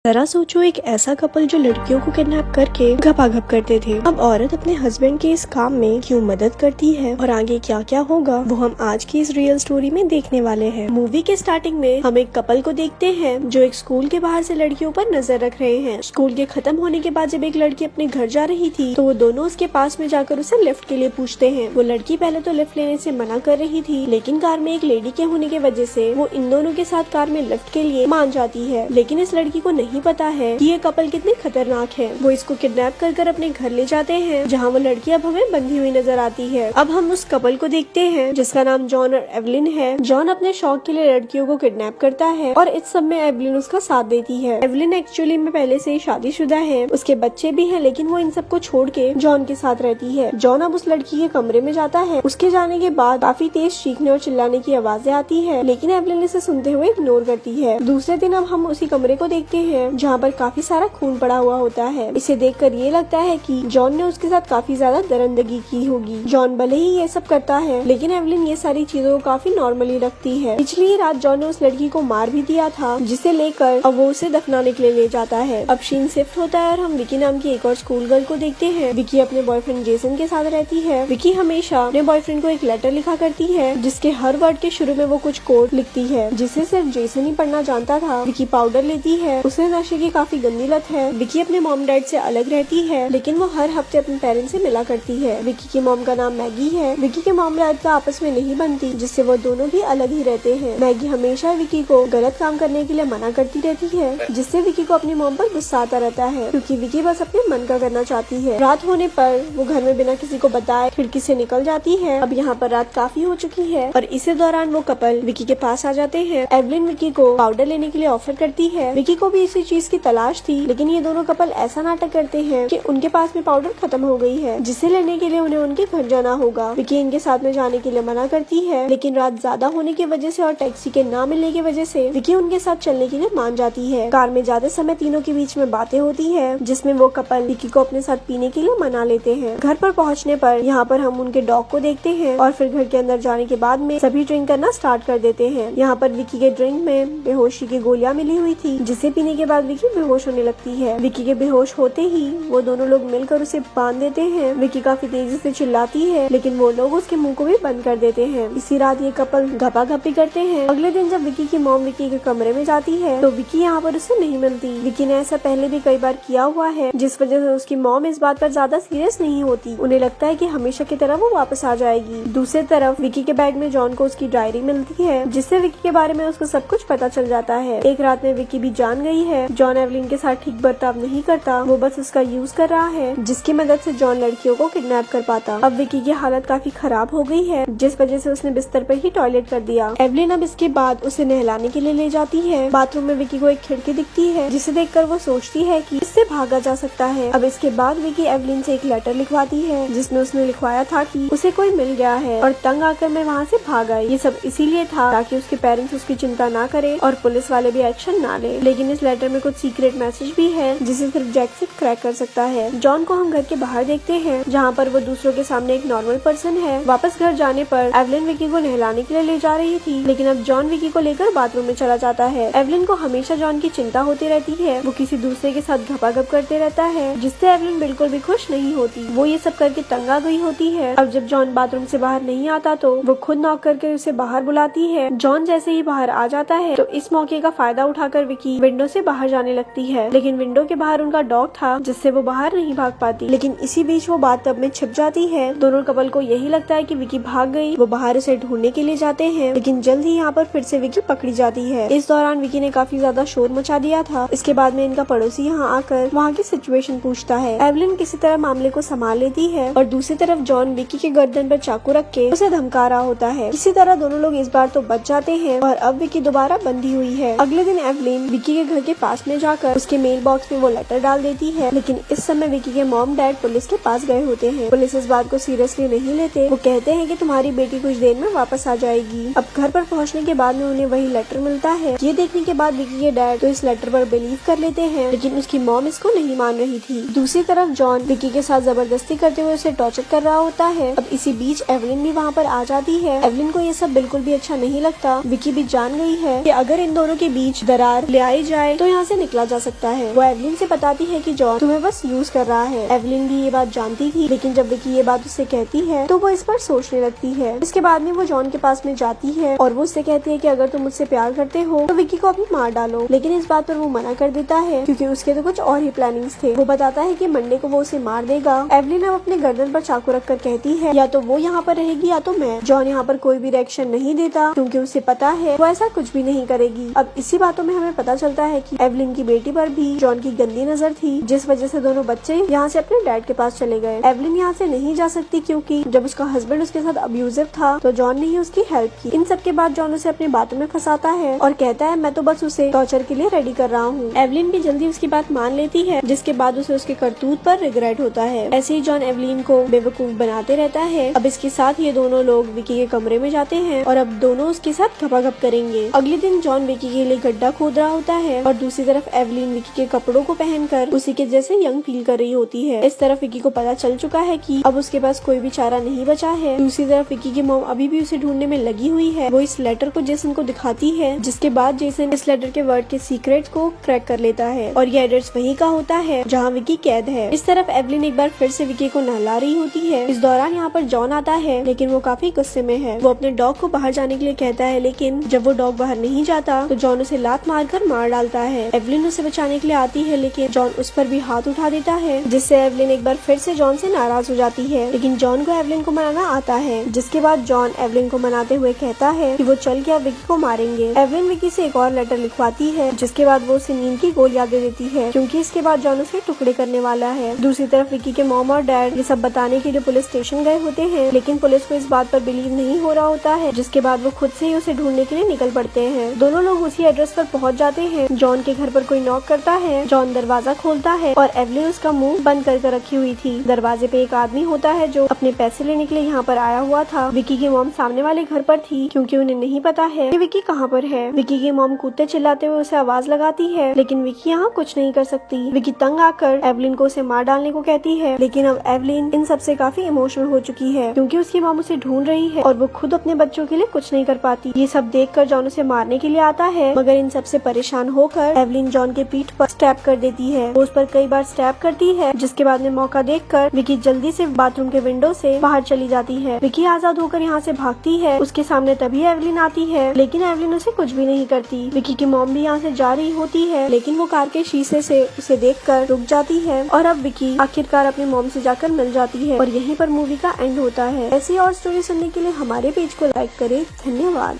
जरा सोचो, एक ऐसा कपल जो लड़कियों को किडनैप करके घपाघप करते थे, अब औरत अपने हस्बैंड के इस काम में क्यों मदद करती है और आगे क्या क्या होगा वो हम आज की इस रियल स्टोरी में देखने वाले हैं। मूवी के स्टार्टिंग में हम एक कपल को देखते हैं जो एक स्कूल के बाहर से लड़कियों पर नजर रख रहे हैं। स्कूल के खत्म होने के बाद जब एक लड़की अपने घर जा रही थी तो वो दोनों उसके पास में जाकर उसे लिफ्ट के लिए पूछते हैं। वो लड़की पहले तो लिफ्ट लेने से मना कर रही थी, लेकिन कार में एक लेडी के होने की वजह से वो इन दोनों के साथ कार में लिफ्ट के लिए मान जाती है। लेकिन इस लड़की को नहीं पता है कि ये कपल कितने खतरनाक है। वो इसको किडनैप कर अपने घर ले जाते हैं, जहाँ वो लड़की अब हमें बंधी हुई नजर आती है। अब हम उस कपल को देखते हैं जिसका नाम जॉन और एवलिन है। जॉन अपने शौक के लिए लड़कियों को किडनैप करता है और इस सब में एवलिन उसका साथ देती है। एवलिन एक्चुअली में पहले से ही शादीशुदा है, उसके बच्चे भी हैं, लेकिन वो इन सबको छोड़ के जॉन के साथ रहती है। जॉन अब उस लड़की के कमरे में जाता है। उसके जाने के बाद काफी तेज चीखने और चिल्लाने की आवाजें आती है, लेकिन एवलिन इसे सुनते हुए इग्नोर करती है। दूसरे दिन अब हम उसी कमरे को देखते हैं जहाँ पर काफी सारा खून पड़ा हुआ होता है। इसे देखकर ये लगता है कि जॉन ने उसके साथ काफी ज्यादा दरिंदगी की होगी। जॉन भले ही ये सब करता है, लेकिन एवलिन ये सारी चीजों को काफी नॉर्मली रखती है। पिछली ही रात जॉन ने उस लड़की को मार भी दिया था, जिसे लेकर अब वो उसे दफनाने के लिए ले जाता है। अब सीन शिफ्ट होता है और हम विकी नाम की एक और स्कूल गर्ल को देखते हैं। विकी अपने बॉयफ्रेंड जेसन के साथ रहती है। विकी हमेशा अपने बॉयफ्रेंड को एक लेटर लिखा करती है, जिसके हर वर्ड के शुरू में वो कुछ कोड लिखती है, जिसे सिर्फ जेसन ही पढ़ना जानता था। विकी पाउडर लेती है, उसे नशे की काफी गंदी लत है। विकी अपने मॉम डैड से अलग रहती है, लेकिन वो हर हफ्ते अपने पेरेंट्स से मिला करती है। विकी की मॉम का नाम मैगी है। विकी के मॉम डैड का आपस में नहीं बनती, जिससे वो दोनों भी अलग ही रहते हैं। मैगी हमेशा विकी को गलत काम करने के लिए मना करती रहती है, जिससे विकी को अपनी मॉम पर गुस्सा आता रहता है, क्योंकि विकी बस अपने मन का करना चाहती है। रात होने पर वो घर में बिना किसी को बताए खिड़की से निकल जाती है। अब यहाँ पर रात काफी हो चुकी है और इसी दौरान वो कपल विकी के पास आ जाते हैं। एवलिन विकी को पाउडर लेने के लिए ऑफर करती है। विकी को भी इसी चीज की तलाश थी, लेकिन ये दोनों कपल ऐसा नाटक करते हैं कि उनके पास में पाउडर खत्म हो गई है, जिसे लेने के लिए उन्हें उनके घर जाना होगा। विकी इनके साथ में जाने के लिए मना करती है, लेकिन रात ज्यादा होने की वजह से और टैक्सी के ना मिलने की वजह से विकी उनके साथ चलने के लिए मान जाती है। कार में जाते समय तीनों के बीच में बातें होती है, जिसमें वो कपल विकी को अपने साथ पीने के लिए मना लेते हैं। घर पर पहुँचने पर यहाँ पर हम उनके डॉग को देखते हैं और फिर घर के अंदर जाने के बाद में सभी ड्रिंक करना स्टार्ट कर देते हैं। यहाँ पर विकी के ड्रिंक में बेहोशी की गोलियां मिली हुई थी, जिसे पीने के बाद विकी बेहोश होने लगती है। विकी के बेहोश होते ही वो दोनों लोग मिलकर उसे बांध देते हैं। विकी काफी तेजी से चिल्लाती है, लेकिन वो लोग उसके मुंह को भी बंद कर देते हैं। इसी रात ये कपल घपाघपी करते हैं। अगले दिन जब विकी की मॉम विकी के कमरे में जाती है तो विकी यहाँ पर उसे नहीं मिलती। विकी ने ऐसा पहले भी कई बार किया हुआ है, जिस वजह से उसकी मॉम इस बात पर ज्यादा सीरियस नहीं होती। उन्हें लगता है कि हमेशा की तरह वो वापस आ जाएगी। दूसरी तरफ विकी के बैग में जॉन को उसकी डायरी मिलती है, जिससे विकी के बारे में उसको सब कुछ पता चल जाता है। एक रात में विकी भी जान गई है जॉन एवलिन के साथ ठीक बर्ताव नहीं करता, वो बस उसका यूज कर रहा है, जिसकी मदद से जॉन लड़कियों को किडनैप कर पाता। अब विकी की हालत काफी खराब हो गई है, जिस वजह से उसने बिस्तर पर ही टॉयलेट कर दिया। एवलिन अब इसके बाद उसे नहलाने के लिए ले जाती है। बाथरूम में विकी को एक खिड़की दिखती है, जिसे देखकर वो सोचती है कि इससे भागा जा सकता है। अब इसके बाद विकी एवलिन से एक लेटर लिखवाती है, जिसमें उसने लिखवाया था कि उसे कोई मिल गया है और तंग आकर मैं वहाँ से भाग आई। ये सब इसीलिए था ताकि उसके पेरेंट्स उसकी चिंता ना करे और पुलिस वाले भी एक्शन ना ले। लेकिन इस लेटर में कुछ सीक्रेट मैसेज भी है, जिसे सिर्फ जैक्सन क्रैक कर सकता है। जॉन को हम घर के बाहर देखते हैं, जहाँ पर वो दूसरों के सामने एक नॉर्मल पर्सन है। वापस घर जाने पर एवलिन विकी को नहलाने के लिए ले जा रही थी, लेकिन अब जॉन विकी को लेकर बाथरूम में चला जाता है। एवलिन को हमेशा जॉन की चिंता होती रहती है। वो किसी दूसरे के साथ घपाघप करते रहता है, जिससे एवलिन बिल्कुल भी खुश नहीं होती। वो ये सब करके तंग आ गई होती है। अब जब जॉन बाथरूम से बाहर नहीं आता तो वो खुद नॉक करके उसे बाहर बुलाती है। जॉन जैसे ही बाहर आ जाता है तो इस मौके का फायदा उठाकर विकी विंडो से बाहर जाने लगती है, लेकिन विंडो के बाहर उनका डॉग था, जिससे वो बाहर नहीं भाग पाती। लेकिन इसी बीच वो बाथटब में छिप जाती है। दोनों कपल को यही लगता है कि विकी भाग गई। वो बाहर उसे ढूंढने के लिए जाते हैं, लेकिन जल्द ही यहाँ पर फिर से विकी पकड़ी जाती है। इस दौरान विकी ने काफी ज्यादा शोर मचा दिया था। इसके बाद में इनका पड़ोसी यहाँ आकर वहाँ की सिचुएशन पूछता है। एवलिन किसी तरह मामले को संभाल लेती है और दूसरी तरफ जॉन विकी के गर्दन पर चाकू रख के उसे धमका रहा होता है। इसी तरह दोनों लोग इस बार तो बच जाते हैं और अब विकी दोबारा बंधी हुई है। अगले दिन एवलिन विकी के घर के पास में जाकर उसके मेल बॉक्स में वो लेटर डाल देती है, लेकिन इस समय विकी के मॉम डैड पुलिस के पास गए होते हैं। पुलिस इस बात को सीरियसली नहीं लेते। वो कहते हैं कि तुम्हारी बेटी कुछ देर में वापस आ जाएगी। अब घर पर पहुंचने के बाद में उन्हें वही लेटर मिलता है। ये देखने के बाद विकी के डैड तो इस लेटर पर बिलीव कर लेते हैं, लेकिन उसकी मॉम इसको नहीं मान रही थी। दूसरी तरफ जॉन विकी के साथ जबरदस्ती करते हुए उसे टॉर्चर कर रहा होता है। अब इसी बीच एवलिन भी वहाँ पर आ जाती है। एवलिन को ये सब बिल्कुल भी अच्छा नहीं लगता। विकी भी जान गई है कि अगर इन दोनों के बीच दरार ले आई जाए तो यहाँ से निकला जा सकता है। वो एवलिन से बताती है कि जॉन तुम्हें बस यूज कर रहा है। एवलिन भी ये बात जानती थी, लेकिन जब विकी ये बात उससे कहती है तो वो इस पर सोचने लगती है। इसके बाद में वो जॉन के पास में जाती है और वो उससे कहती है कि अगर तुम मुझसे प्यार करते हो तो विकी को अभी मार डालो, लेकिन इस बात पर वो मना कर देता है क्योंकि उसके तो कुछ और ही प्लानिंग्स थे। वो बताता है कि मंडे को वो उसे मार देगा। एवलिन अब अपने गर्दन पर चाकू रखकर कहती है या तो वो यहाँ पर रहेगी या तो मैं। जॉन यहाँ पर कोई भी रिएक्शन नहीं देता क्योंकि उसे पता है वो ऐसा कुछ भी नहीं करेगी। अब इसी बातों में हमें पता चलता है कि एवलिन की बेटी पर भी जॉन की गंदी नजर थी, जिस वजह से दोनों बच्चे यहाँ से अपने डैड के पास चले गए। एवलिन यहाँ से नहीं जा सकती क्योंकि जब उसका हस्बैंड उसके साथ अब्यूजिव था तो जॉन ने ही उसकी हेल्प की। इन सब के बाद जॉन उसे अपनी बातों में फंसाता है और कहता है मैं तो बस उसे टॉर्चर के लिए रेडी कर रहा हूँ। एवलिन भी जल्दी उसकी बात मान लेती है, जिसके बाद उसे उसके करतूत पर रिग्रेट होता है। ऐसे ही जॉन एवलिन को बेवकूफ बनाते रहता है। अब इसके साथ ये दोनों लोग विकी के कमरे में जाते हैं और अब दोनों उसके साथ घपाघप करेंगे। अगले दिन जॉन विकी के लिए गड्ढा खोद रहा होता है और दूसरी तरफ एवलिन विकी के कपड़ों को पहनकर उसी के जैसे यंग फील कर रही होती है। इस तरफ विकी को पता चल चुका है कि अब उसके पास कोई भी चारा नहीं बचा है। दूसरी तरफ विकी की मॉम अभी भी उसे ढूंढने में लगी हुई है। वो इस लेटर को जेसन को दिखाती है, जिसके बाद जेसन इस लेटर के वर्ड के सीक्रेट्स को क्रैक कर लेता है और ये एड्रेस वही का होता है जहाँ विकी कैद है। इस तरफ एवलिन एक बार फिर से विकी को नहला रही होती है। इस दौरान यहाँ पर जॉन आता है, लेकिन वो काफी गुस्से में है। वो अपने डॉग को बाहर जाने के लिए कहता है, लेकिन जब वो डॉग बाहर नहीं जाता तो जॉन उसे लात मारकर मार डालता है। एवलिन उसे बचाने के लिए आती है, लेकिन जॉन उस पर भी हाथ उठा देता है, जिससे एवलिन एक बार फिर से जॉन से नाराज हो जाती है। लेकिन जॉन को एवलिन को मनाना आता है, जिसके बाद जॉन एवलिन को मनाते हुए कहता है कि वो चल के अब विकी को मारेंगे। एवलिन विकी से एक और लेटर लिखवाती है, जिसके बाद वो उसे नींद की गोलियां दे देती है क्योंकि इसके बाद जॉन उसे टुकड़े करने वाला है। दूसरी तरफ विकी के मॉम और डैड ये सब बताने के लिए पुलिस स्टेशन गए होते हैं, लेकिन पुलिस को इस बात पर बिलीव नहीं हो रहा होता है, जिसके बाद वो खुद से ही उसे ढूंढने के लिए निकल पड़ते हैं। दोनों लोग उसी एड्रेस पर पहुंच जाते हैं। जॉन के घर पर कोई नॉक करता है। जॉन दरवाजा खोलता है और एवलिन उसका मुंह बंद करके रखी हुई थी। दरवाजे पे एक आदमी होता है जो अपने पैसे लेने के लिए यहाँ पर आया हुआ था। विकी की मॉम सामने वाले घर पर थी क्योंकि उन्हें नहीं पता है कि विकी कहाँ पर है। विकी की मॉम कूदते चिल्लाते हुए उसे आवाज लगाती है, लेकिन विकी यहाँ कुछ नहीं कर सकती। विकी तंग आकर एवलिन को उसे मार डालने को कहती है, लेकिन अब एवलिन इन सब से काफी इमोशनल हो चुकी है क्योंकि उसकी मॉम उसे ढूंढ रही है और वो खुद अपने बच्चों के लिए कुछ नहीं कर पाती। ये सब देखकर जॉन उसे मारने के लिए आता है, मगर इन सब से परेशान होकर एवलिन जॉन के पीठ पर स्टैब कर देती है। वो उस पर कई बार स्टैब करती है, जिसके बाद में मौका देखकर विकी जल्दी से बाथरूम के विंडो से बाहर चली जाती है। विकी आजाद होकर यहाँ से भागती है। उसके सामने तभी एवलिन आती है, लेकिन एवलिन उसे कुछ भी नहीं करती। विकी की मॉम भी यहाँ से जा रही होती है, लेकिन वो कार के शीशे से उसे देखकर रुक जाती है और अब विकी आखिरकार अपनी मॉम से जाकर मिल जाती है और यहीं पर मूवी का एंड होता है। ऐसी और स्टोरी सुनने के लिए हमारे पेज को लाइक करें। धन्यवाद।